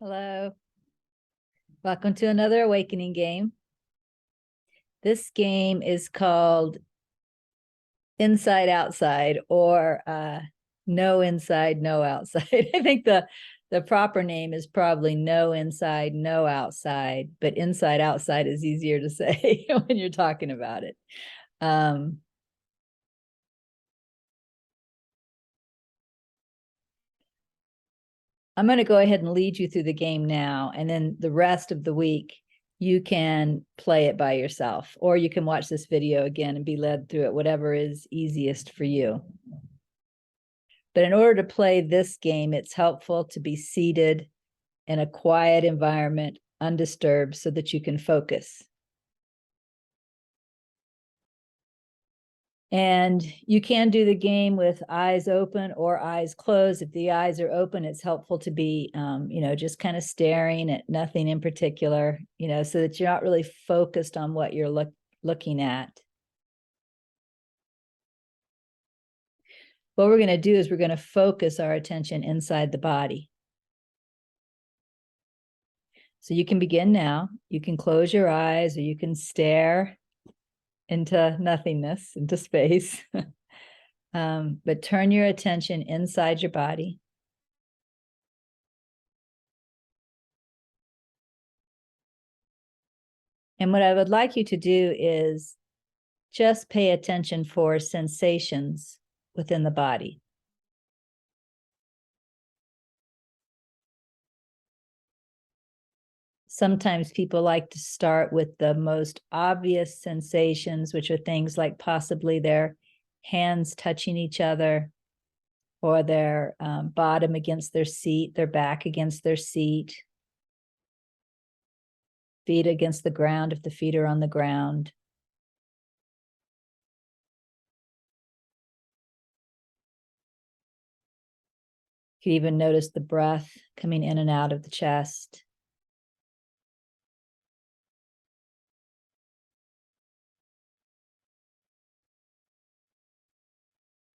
Hello. Welcome to another awakening game. This game is called Inside Outside, or No Inside, No Outside. I think the proper name is probably No Inside, No Outside, but Inside Outside is easier to say when you're talking about it. I'm going to go ahead and lead you through the game now, and then the rest of the week you can play it by yourself, or you can watch this video again and be led through it, whatever is easiest for you. But in order to play this game, it's helpful to be seated in a quiet environment, undisturbed, so that you can focus. And you can do the game with eyes open or eyes closed. If the eyes are open, it's helpful to be, just kind of staring at nothing in particular, so that you're not really focused on what you're looking at. What we're going to do is we're going to focus our attention inside the body. So you can begin now. You can close your eyes, or you can stare into nothingness, into space. But turn your attention inside your body. And what I would like you to do is just pay attention for sensations within the body. Sometimes people like to start with the most obvious sensations, which are things like possibly their hands touching each other, or their bottom against their seat, their back against their seat, feet against the ground if the feet are on the ground. You can even notice the breath coming in and out of the chest.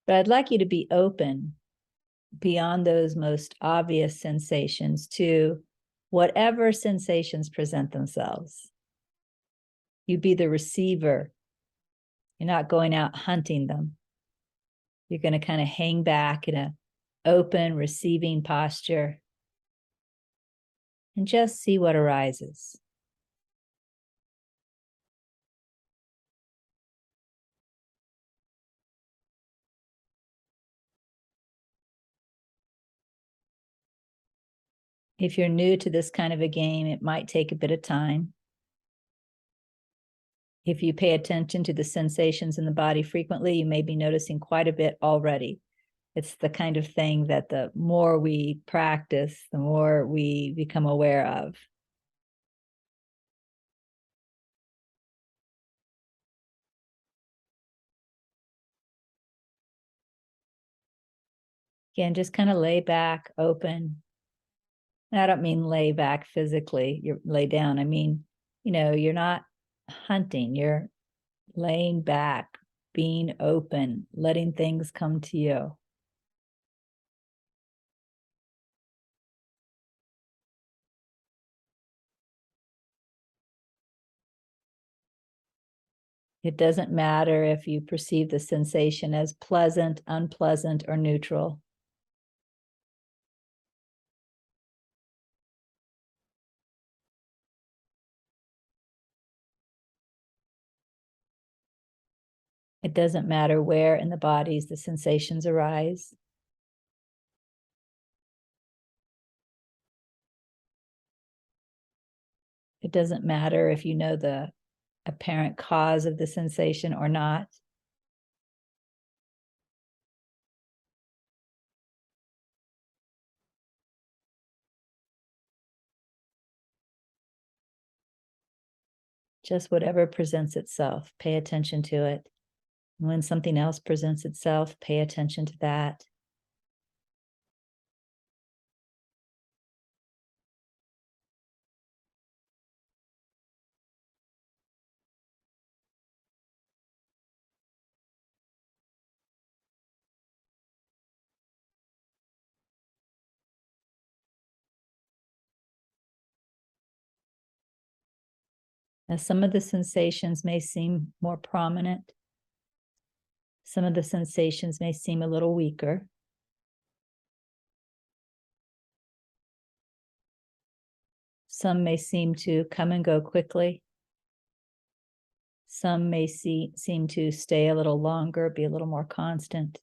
But I'd like you to be open beyond those most obvious sensations to whatever sensations present themselves. You be the receiver. You're not going out hunting them. You're going to kind of hang back in an open, receiving posture and just see what arises. If you're new to this kind of a game, it might take a bit of time. If you pay attention to the sensations in the body frequently, you may be noticing quite a bit already. It's the kind of thing that the more we practice, the more we become aware of. Again, just kind of lay back, open. And I don't mean lay back physically, you lay down. I mean, you're not hunting, you're laying back, being open, letting things come to you. It doesn't matter if you perceive the sensation as pleasant, unpleasant, or neutral. It doesn't matter where in the bodies the sensations arise. It doesn't matter if you know the apparent cause of the sensation or not. Just whatever presents itself, pay attention to it. And when something else presents itself, pay attention to that. Now, some of the sensations may seem more prominent. Some of the sensations may seem a little weaker. Some may seem to come and go quickly. Some may seem to stay a little longer, be a little more constant.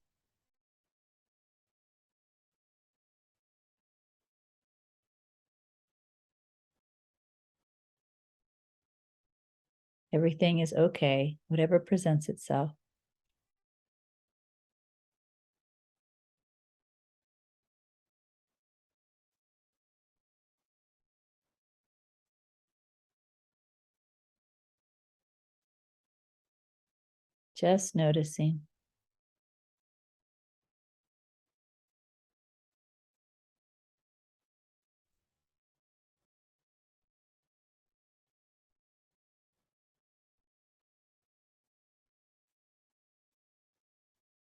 Everything is okay, whatever presents itself. Just noticing.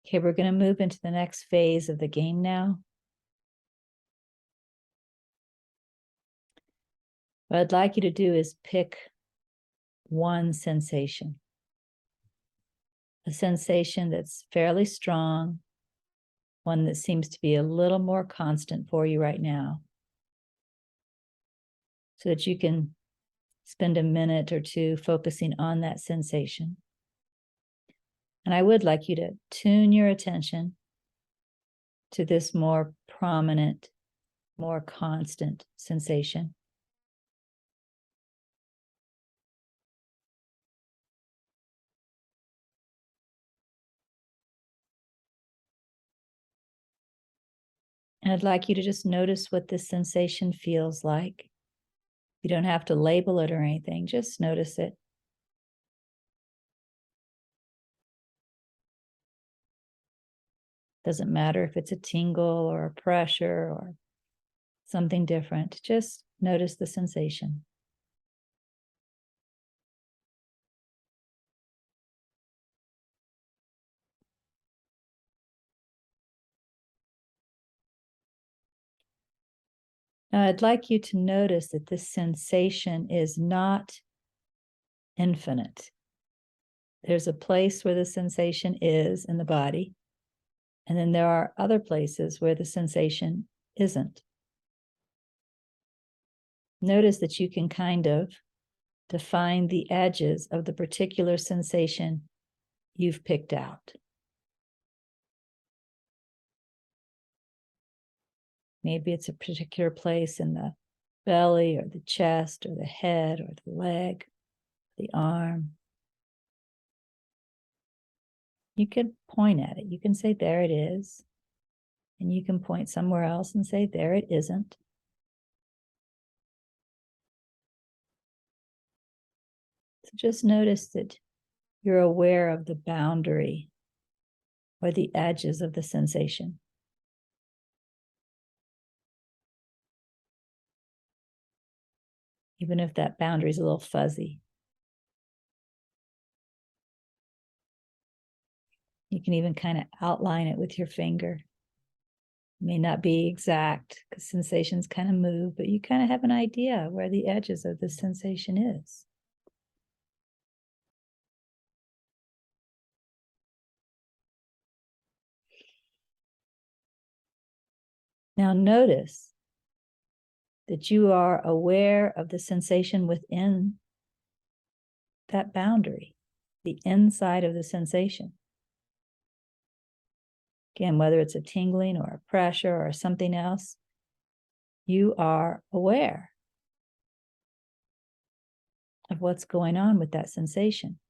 Okay, we're going to move into the next phase of the game now. What I'd like you to do is pick one sensation. A sensation that's fairly strong, one that seems to be a little more constant for you right now, so that you can spend a minute or two focusing on that sensation. And I would like you to tune your attention to this more prominent, more constant sensation. And I'd like you to just notice what this sensation feels like. You don't have to label it or anything, just notice it. Doesn't matter if it's a tingle or a pressure or something different. Just notice the sensation. Now, I'd like you to notice that this sensation is not infinite. There's a place where the sensation is in the body, and then there are other places where the sensation isn't. Notice that you can kind of define the edges of the particular sensation you've picked out. Maybe it's a particular place in the belly or the chest or the head or the leg, the arm. You could point at it. You can say, there it is. And you can point somewhere else and say, there it isn't. So just notice that you're aware of the boundary or the edges of the sensation. Even if that boundary is a little fuzzy. You can even kind of outline it with your finger. It may not be exact because sensations kind of move, but you kind of have an idea where the edges of the sensation is. Now notice that you are aware of the sensation within that boundary, the inside of the sensation. Again, whether it's a tingling or a pressure or something else, you are aware of what's going on with that sensation.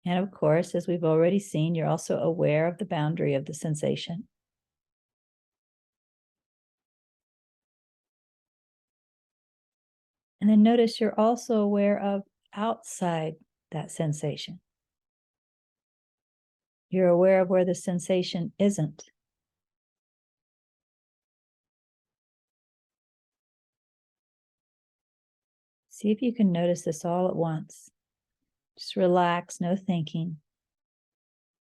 And of course, as we've already seen, you're also aware of the boundary of the sensation. And then notice you're also aware of outside that sensation. You're aware of where the sensation isn't. See if you can notice this all at once. Just relax, no thinking,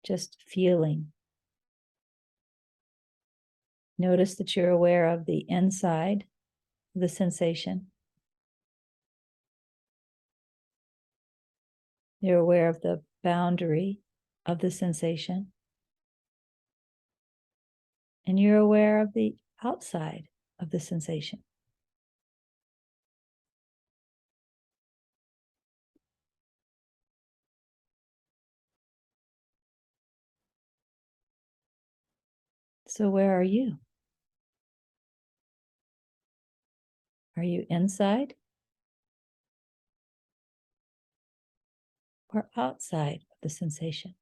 just feeling. Notice that you're aware of the inside of the sensation. You're aware of the boundary of the sensation. And you're aware of the outside of the sensation. So where are you? Are you inside or outside of the sensation?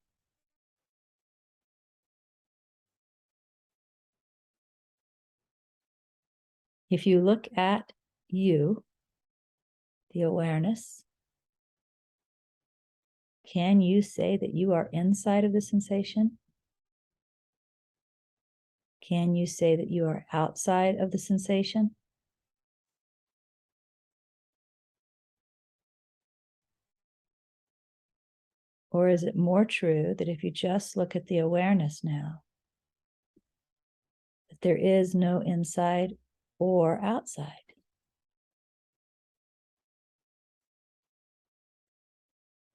If you look at you, the awareness, can you say that you are inside of the sensation? Can you say that you are outside of the sensation? Or is it more true that if you just look at the awareness now, that there is no inside or outside?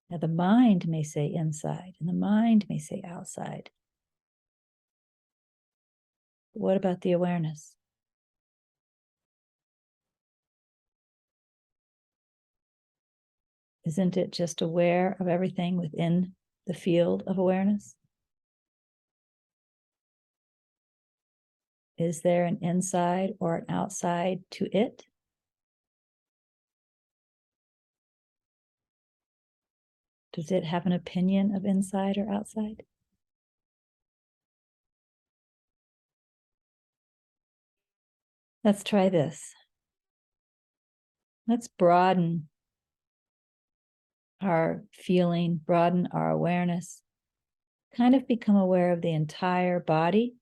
Now, the mind may say inside and the mind may say outside. But what about the awareness? Isn't it just aware of everything within the field of awareness? Is there an inside or an outside to it? Does it have an opinion of inside or outside? Let's try this. Let's broaden our feeling, broaden our awareness, kind of become aware of the entire body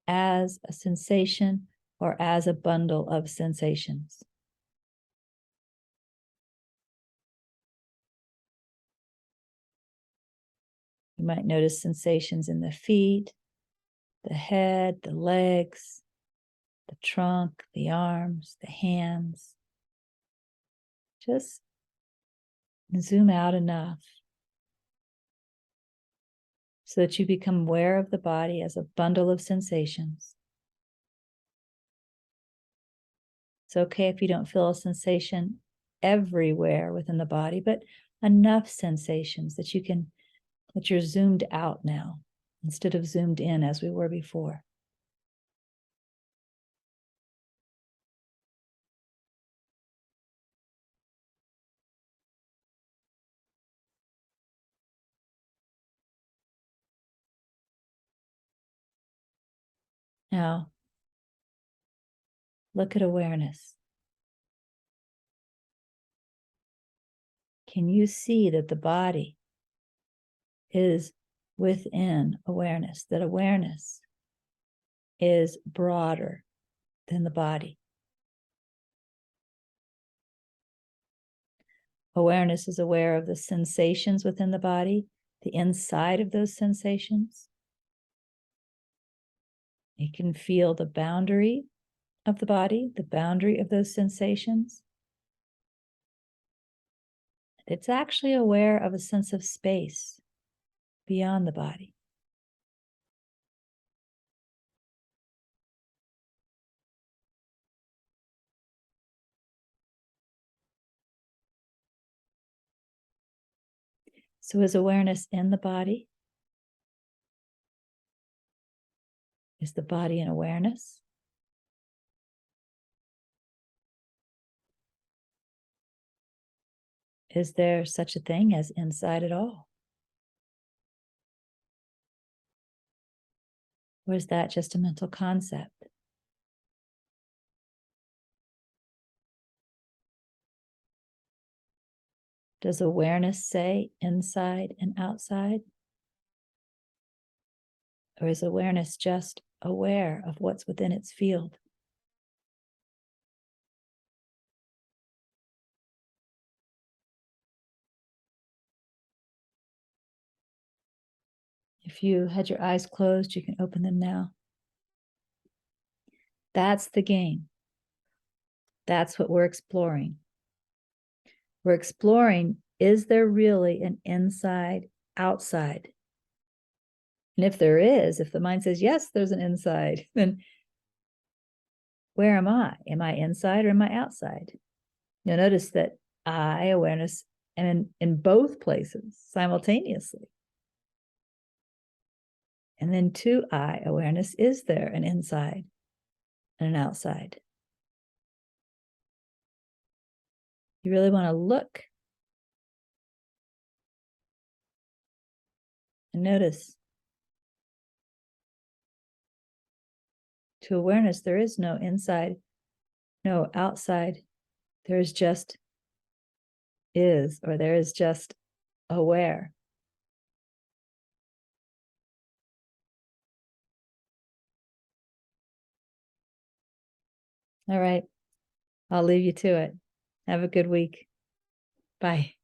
as a sensation or as a bundle of sensations. You might notice sensations in the feet, the head, the legs, the trunk, the arms, the hands. Just zoom out enough so that you become aware of the body as a bundle of sensations. It's okay if you don't feel a sensation everywhere within the body, but enough sensations that you're zoomed out now instead of zoomed in as we were before. Now, look at awareness. Can you see that the body is within awareness, that awareness is broader than the body? Awareness is aware of the sensations within the body, the inside of those sensations. It can feel the boundary of the body, the boundary of those sensations. It's actually aware of a sense of space beyond the body. So is awareness in the body? Is the body in awareness? Is there such a thing as inside at all? Or is that just a mental concept? Does awareness say inside and outside? Or is awareness just aware of what's within its field? If you had your eyes closed, you can open them now. That's the game. That's what we're exploring. We're exploring, is there really an inside, outside? And if there is, if the mind says, yes, there's an inside, then where am I? Am I inside or am I outside? You'll notice that I awareness am in both places simultaneously. And then to I awareness, is there an inside and an outside? You really want to look and notice. To awareness, there is no inside, no outside. There's just is, or there is just aware. All right. I'll leave you to it. Have a good week. Bye.